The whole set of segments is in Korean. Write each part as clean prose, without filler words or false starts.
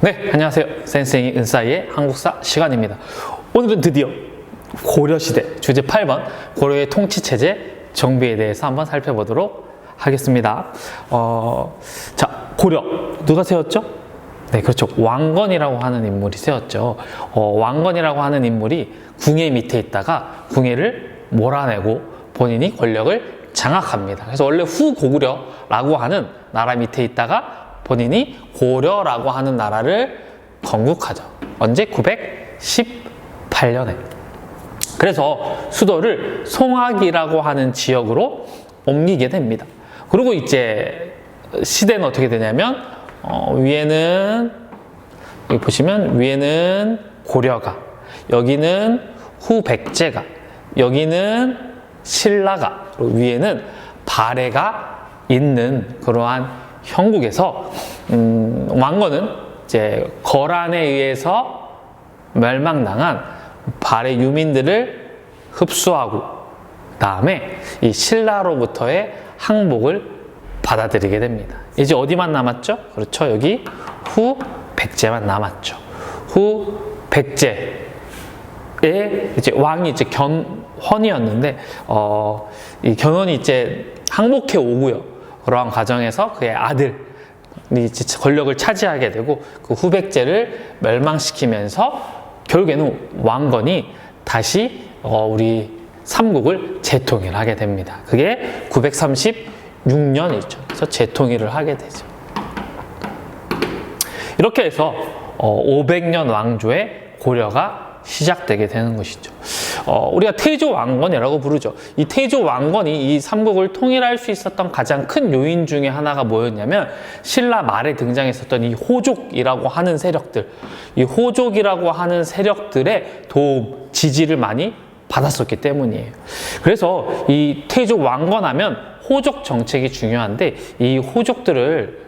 네, 안녕하세요. 센스eng이 은싸이의 한국사 시간입니다. 오늘은 드디어 고려시대 주제 8번 고려의 통치체제 정비에 대해서 한번 살펴보도록 하겠습니다. 자, 고려 누가 세웠죠? 네, 그렇죠. 왕건이라고 하는 인물이 세웠죠. 왕건이라고 하는 인물이 궁예 밑에 있다가 궁예를 몰아내고 본인이 권력을 장악합니다. 그래서 원래 후고구려라고 하는 나라 밑에 있다가 본인이 고려라고 하는 나라를 건국하죠. 언제? 918년에. 그래서 수도를 송악이라고 하는 지역으로 옮기게 됩니다. 그리고 이제 시대는 어떻게 되냐면 위에는 여기 보시면 위에는 고려가, 여기는 후백제가, 여기는 신라가, 그리고 위에는 발해가 있는 그러한 형국에서 왕건은 이제 거란에 의해서 멸망당한 발해 유민들을 흡수하고 그다음에 이 신라로부터의 항복을 받아들이게 됩니다. 이제 어디만 남았죠? 그렇죠. 여기 후백제만 남았죠. 후백제의 이제 왕이 이제 견훤이었는데 이 견훤이 이제 항복해 오고요. 그러한 과정에서 그의 아들이 권력을 차지하게 되고 그 후백제를 멸망시키면서 결국에는 왕건이 다시 우리 삼국을 재통일하게 됩니다. 그게 936년이죠. 그래서 재통일을 하게 되죠. 이렇게 해서 500년 왕조의 고려가 시작되게 되는 것이죠. 우리가 태조 왕건이라고 부르죠. 이 태조 왕건이 이 삼국을 통일할 수 있었던 가장 큰 요인 중에 하나가 뭐였냐면 신라 말에 등장했었던 이 호족이라고 하는 세력들, 이 호족이라고 하는 세력들의 도움, 지지를 많이 받았었기 때문이에요. 그래서 이 태조 왕건하면 호족 정책이 중요한데 이 호족들을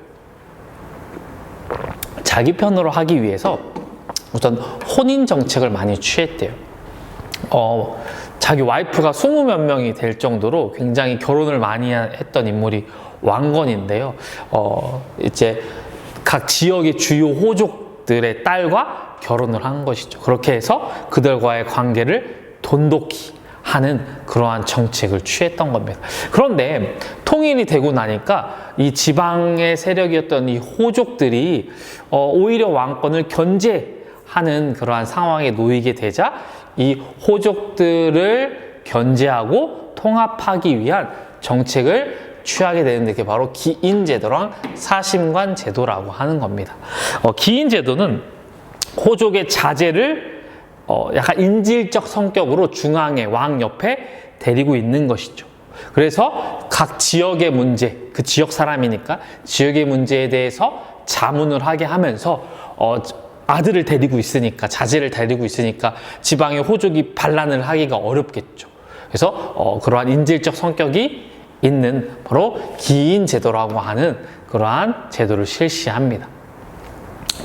자기 편으로 하기 위해서 우선 혼인 정책을 많이 취했대요. 자기 와이프가 20몇 명이 될 정도로 굉장히 결혼을 많이 했던 인물이 왕건인데요. 이제 각 지역의 주요 호족들의 딸과 결혼을 한 것이죠. 그렇게 해서 그들과의 관계를 돈독히 하는 그러한 정책을 취했던 겁니다. 그런데 통일이 되고 나니까 이 지방의 세력이었던 이 호족들이 오히려 왕권을 견제하는 그러한 상황에 놓이게 되자 이 호족들을 견제하고 통합하기 위한 정책을 취하게 되는데 그게 바로 기인제도랑 사심관 제도라고 하는 겁니다. 기인제도는 호족의 자제를 약간 인질적 성격으로 중앙에 왕 옆에 데리고 있는 것이죠. 그래서 각 지역의 문제, 그 지역 사람이니까 지역의 문제에 대해서 자문을 하게 하면서 아들을 데리고 있으니까, 자제를 데리고 있으니까 지방의 호족이 반란을 하기가 어렵겠죠. 그래서 그러한 인질적 성격이 있는 바로 기인제도라고 하는 그러한 제도를 실시합니다.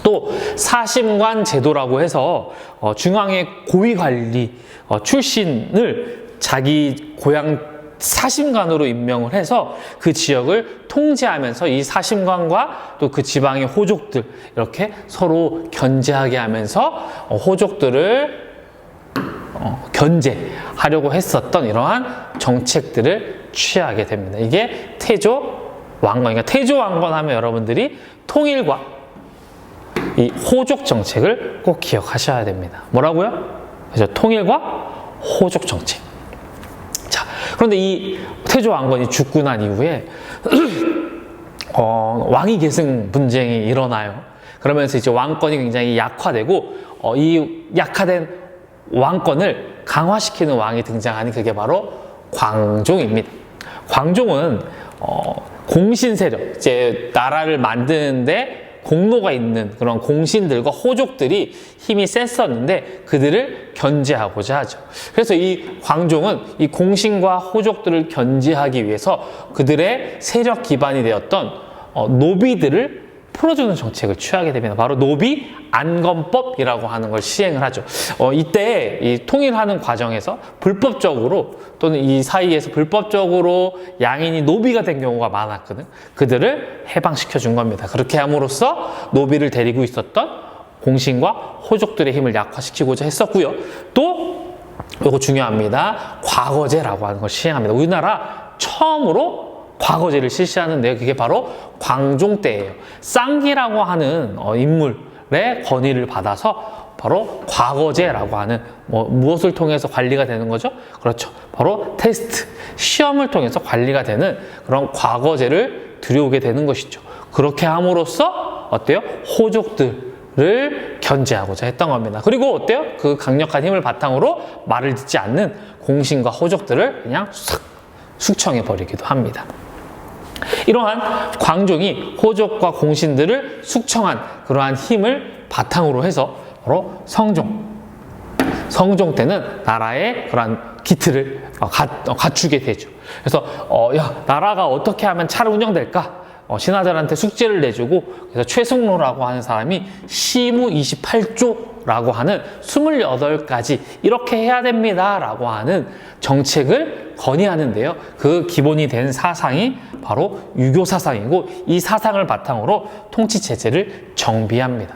또 사심관 제도라고 해서 중앙의 고위관리 출신을 자기 고향 사심관으로 임명을 해서 그 지역을 통제하면서 이 사심관과 또 그 지방의 호족들 이렇게 서로 견제하게 하면서 호족들을 견제하려고 했었던 이러한 정책들을 취하게 됩니다. 이게 태조 왕건. 그러니까 태조 왕건 하면 여러분들이 통일과 이 호족 정책을 꼭 기억하셔야 됩니다. 뭐라고요? 그래서 통일과 호족 정책. 자, 그런데 이 태조 왕건이 죽고 난 이후에 왕위 계승 분쟁이 일어나요. 그러면서 이제 왕권이 굉장히 약화되고 이 약화된 왕권을 강화시키는 왕이 등장하니 그게 바로 광종입니다. 광종은 공신 세력, 이제 나라를 만드는데 공로가 있는 그런 공신들과 호족들이 힘이 셌었는데 그들을 견제하고자 하죠. 그래서 이 광종은 이 공신과 호족들을 견제하기 위해서 그들의 세력 기반이 되었던 노비들을 풀어주는 정책을 취하게 됩니다. 바로 노비 안건법이라고 하는 걸 시행을 하죠. 이때 이 통일하는 과정에서 불법적으로 또는 이 사이에서 불법적으로 양인이 노비가 된 경우가 많았거든. 그들을 해방시켜 준 겁니다. 그렇게 함으로써 노비를 데리고 있었던 공신과 호족들의 힘을 약화시키고자 했었고요. 또 이거 중요합니다. 과거제라고 하는 걸 시행합니다. 우리나라 처음으로 과거제를 실시하는데요. 그게 바로 광종 때예요. 쌍기라고 하는 인물의 건의를 받아서 바로 과거제라고 하는 무엇을 통해서 관리가 되는 거죠? 그렇죠. 바로 테스트, 시험을 통해서 관리가 되는 그런 과거제를 들여오게 되는 것이죠. 그렇게 함으로써 어때요? 호족들을 견제하고자 했던 겁니다. 그리고 어때요? 그 강력한 힘을 바탕으로 말을 듣지 않는 공신과 호족들을 그냥 싹 숙청해 버리기도 합니다. 이러한 광종이 호족과 공신들을 숙청한 그러한 힘을 바탕으로 해서 바로 성종 때는 나라의 그러한 기틀을 갖추게 되죠. 그래서 나라가 어떻게 하면 잘 운영될까? 신하들한테 숙제를 내주고, 그래서 최승로라고 하는 사람이 시무 28조라고 하는 28가지 이렇게 해야 됩니다 라고 하는 정책을 건의하는데요. 그 기본이 된 사상이 바로 유교 사상이고, 이 사상을 바탕으로 통치 체제를 정비합니다.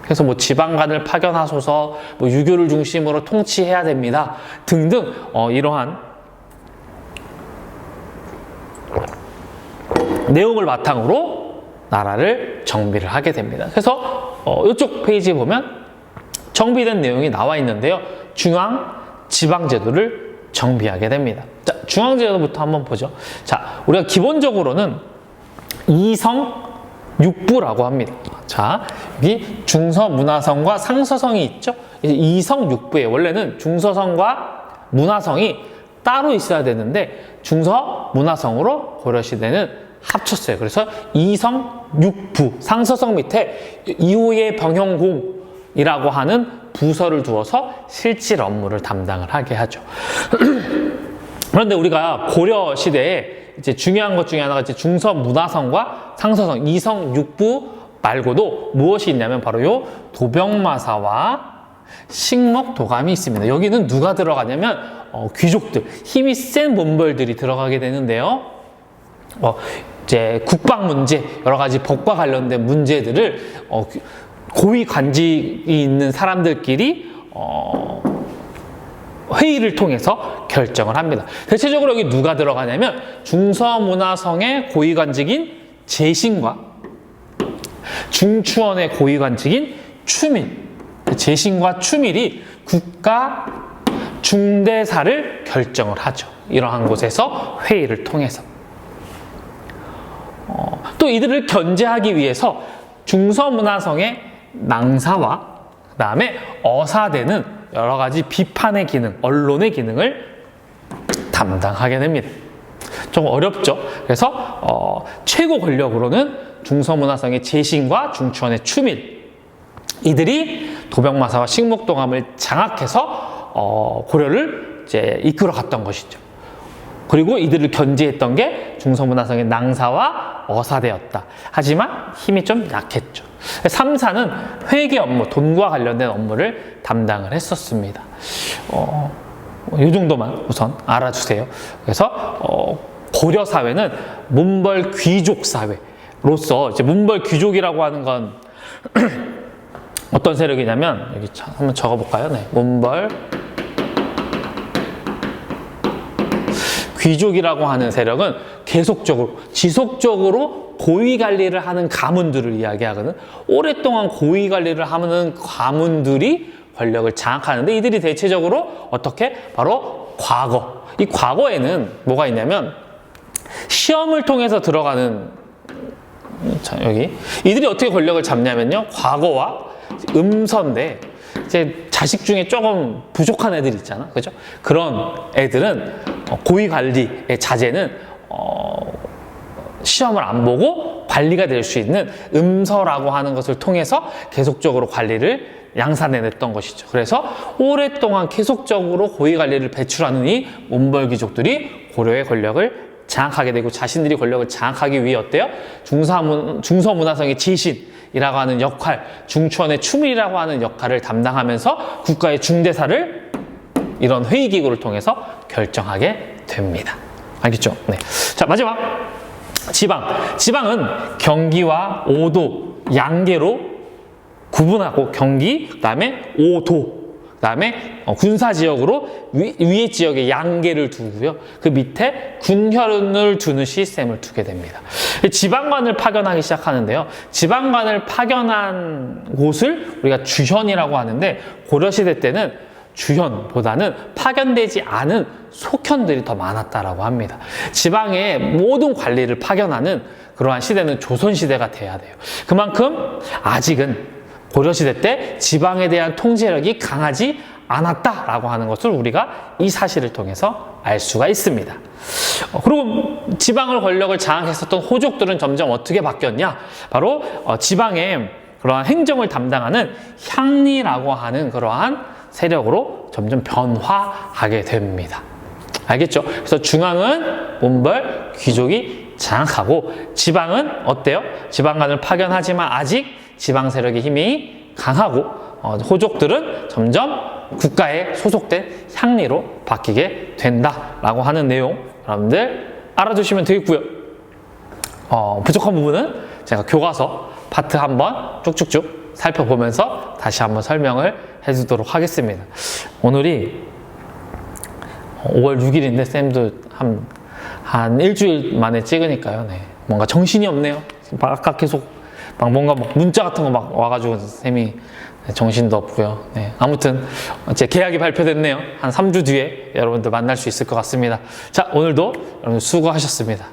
그래서 지방관을 파견하소서, 유교를 중심으로 통치해야 됩니다 등등 이러한 내용을 바탕으로 나라를 정비를 하게 됩니다. 그래서 이쪽 페이지에 보면 정비된 내용이 나와 있는데요. 중앙 지방제도를 정비하게 됩니다. 자, 중앙제도부터 한번 보죠. 자, 우리가 기본적으로는 이성육부라고 합니다. 자, 여기 중서문화성과 상서성이 있죠. 이제 이성육부에 원래는 중서성과 문화성이 따로 있어야 되는데 중서문화성으로 고려시대는 합쳤어요. 그래서 이성육부, 상서성 밑에 이호의 병영공이라고 하는 부서를 두어서 실질 업무를 담당을 하게 하죠. 그런데 우리가 고려 시대에 이제 중요한 것 중에 하나가 이제 중서문화성과 상서성, 이성육부 말고도 무엇이 있냐면 바로 요 도병마사와 식목도감이 있습니다. 여기는 누가 들어가냐면 귀족들, 힘이 센 문벌들이 들어가게 되는데요. 이제 국방 문제, 여러 가지 법과 관련된 문제들을 고위 관직이 있는 사람들끼리 회의를 통해서 결정을 합니다. 대체적으로 여기 누가 들어가냐면 중서문화성의 고위 관직인 제신과 중추원의 고위 관직인 추밀, 제신과 추밀이 국가 중대사를 결정을 하죠. 이러한 곳에서 회의를 통해서. 또 이들을 견제하기 위해서 중서문화성의 낭사와 그 다음에 어사대는 여러 가지 비판의 기능, 언론의 기능을 담당하게 됩니다. 좀 어렵죠. 그래서 최고 권력으로는 중서문화성의 제신과 중추원의 추밀, 이들이 도병마사와 식목도감을 장악해서 고려를 이제 이끌어 갔던 것이죠. 그리고 이들을 견제했던 게 중서문화성의 낭사와 어사대였다. 하지만 힘이 좀 약했죠. 3사는 회계 업무, 돈과 관련된 업무를 담당을 했었습니다. 이 정도만 우선 알아주세요. 그래서 고려 사회는 문벌 귀족 사회로서, 이제 문벌 귀족이라고 하는 건 어떤 세력이냐면, 여기 한번 적어볼까요? 네, 문벌 귀족이라고 하는 세력은 계속적으로, 지속적으로 고위 관리를 하는 가문들을 이야기하거든. 오랫동안 고위 관리를 하는 가문들이 권력을 장악하는데, 이들이 대체적으로 어떻게? 바로 과거. 이 과거에는 뭐가 있냐면, 시험을 통해서 들어가는, 자, 여기. 이들이 어떻게 권력을 잡냐면요. 과거와 음서인데, 이제 자식 중에 조금 부족한 애들 있잖아. 그죠? 그런 애들은 고위 관리의 자제는 시험을 안 보고 관리가 될 수 있는 음서라고 하는 것을 통해서 계속적으로 관리를 양산해냈던 것이죠. 그래서 오랫동안 계속적으로 고위 관리를 배출하는 이 문벌 귀족들이 고려의 권력을 장악하게 되고 자신들이 권력을 장악하기 위해 어때요? 중서문화성의 제신이라고 하는 역할, 중추원의 추밀이라고 하는 역할을 담당하면서 국가의 중대사를 이런 회의기구를 통해서 결정하게 됩니다. 알겠죠? 네. 자, 마지막 지방. 지방은 경기와 오도, 양계로 구분하고 경기, 그다음에 오도, 그다음에 군사지역으로 위에 지역에 양계를 두고요. 그 밑에 군혈을 두는 시스템을 두게 됩니다. 지방관을 파견하기 시작하는데요. 지방관을 파견한 곳을 우리가 주현이라고 하는데 고려시대 때는 주현보다는 파견되지 않은 속현들이 더 많았다라고 합니다. 지방의 모든 관리를 파견하는 그러한 시대는 조선시대가 돼야 돼요. 그만큼 아직은 고려시대 때 지방에 대한 통제력이 강하지 않았다라고 하는 것을 우리가 이 사실을 통해서 알 수가 있습니다. 그리고 지방을 권력을 장악했었던 호족들은 점점 어떻게 바뀌었냐? 바로 지방의 그러한 행정을 담당하는 향리라고 하는 그러한 세력으로 점점 변화하게 됩니다. 알겠죠? 그래서 중앙은 문벌, 귀족이 장악하고 지방은 어때요? 지방관을 파견하지만 아직 지방 세력의 힘이 강하고 호족들은 점점 국가에 소속된 향리로 바뀌게 된다라고 하는 내용 여러분들 알아두시면 되겠고요. 부족한 부분은 제가 교과서 파트 한번 쭉쭉쭉 살펴보면서 다시 한번 설명을 해주도록 하겠습니다. 오늘이 5월 6일인데 쌤도 한 일주일 만에 찍으니까요. 네. 뭔가 정신이 없네요. 아까 계속 뭔가 문자 같은 거 막 와가지고 쌤이 정신도 없고요. 네. 아무튼 제 계약이 발표됐네요. 한 3주 뒤에 여러분들 만날 수 있을 것 같습니다. 자, 오늘도 여러분 수고하셨습니다.